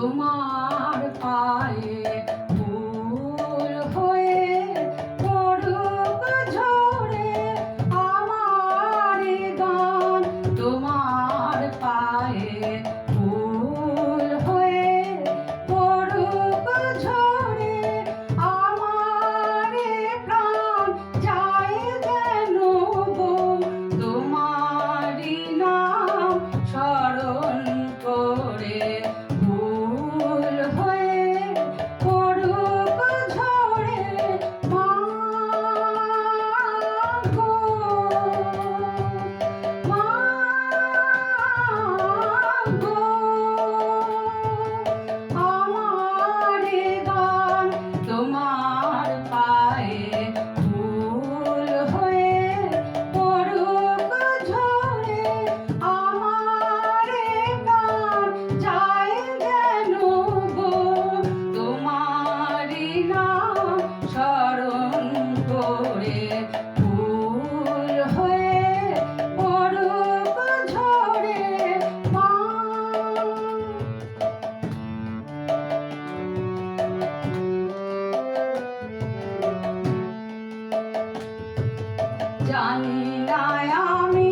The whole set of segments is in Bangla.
তোমার পায়ে ফুল হয়ে পড়ুক ঝরে আমার গান। তোমার পায়ে ফুল হয়ে পড়ুক ঝরে আমার প্রাণ যায় যেন বউ। তোমারই নাম স্মরণ করে ফুল হয়ে পড়ুক ঝরে মা গো, মা গো। আমার গান তোমার পায়ে ফুল হয়ে পড়ুক ঝরে আমার প্রাণ যায় যেন গো। তোমারই নাম স্মরণ করে ফুল হয়ে পড়ুক ঝরে মা। জানি না আমি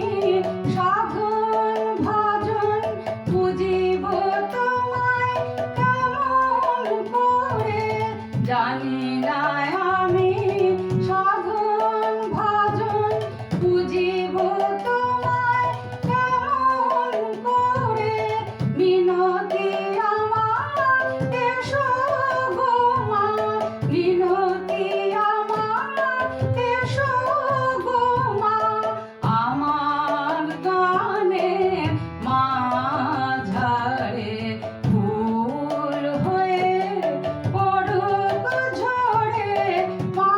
সাধন ভজন বুঝিব তোমায় কেমন করে। জানি না আমি সাধন ভজন বুঝিব তোমায় কেমন করে। মিনতি আমার এসো গো মা, মিনতি আমার এসো গো মা। আমার গানে মাঝারে ফুল হয়ে পড়ুক ঝরে মা।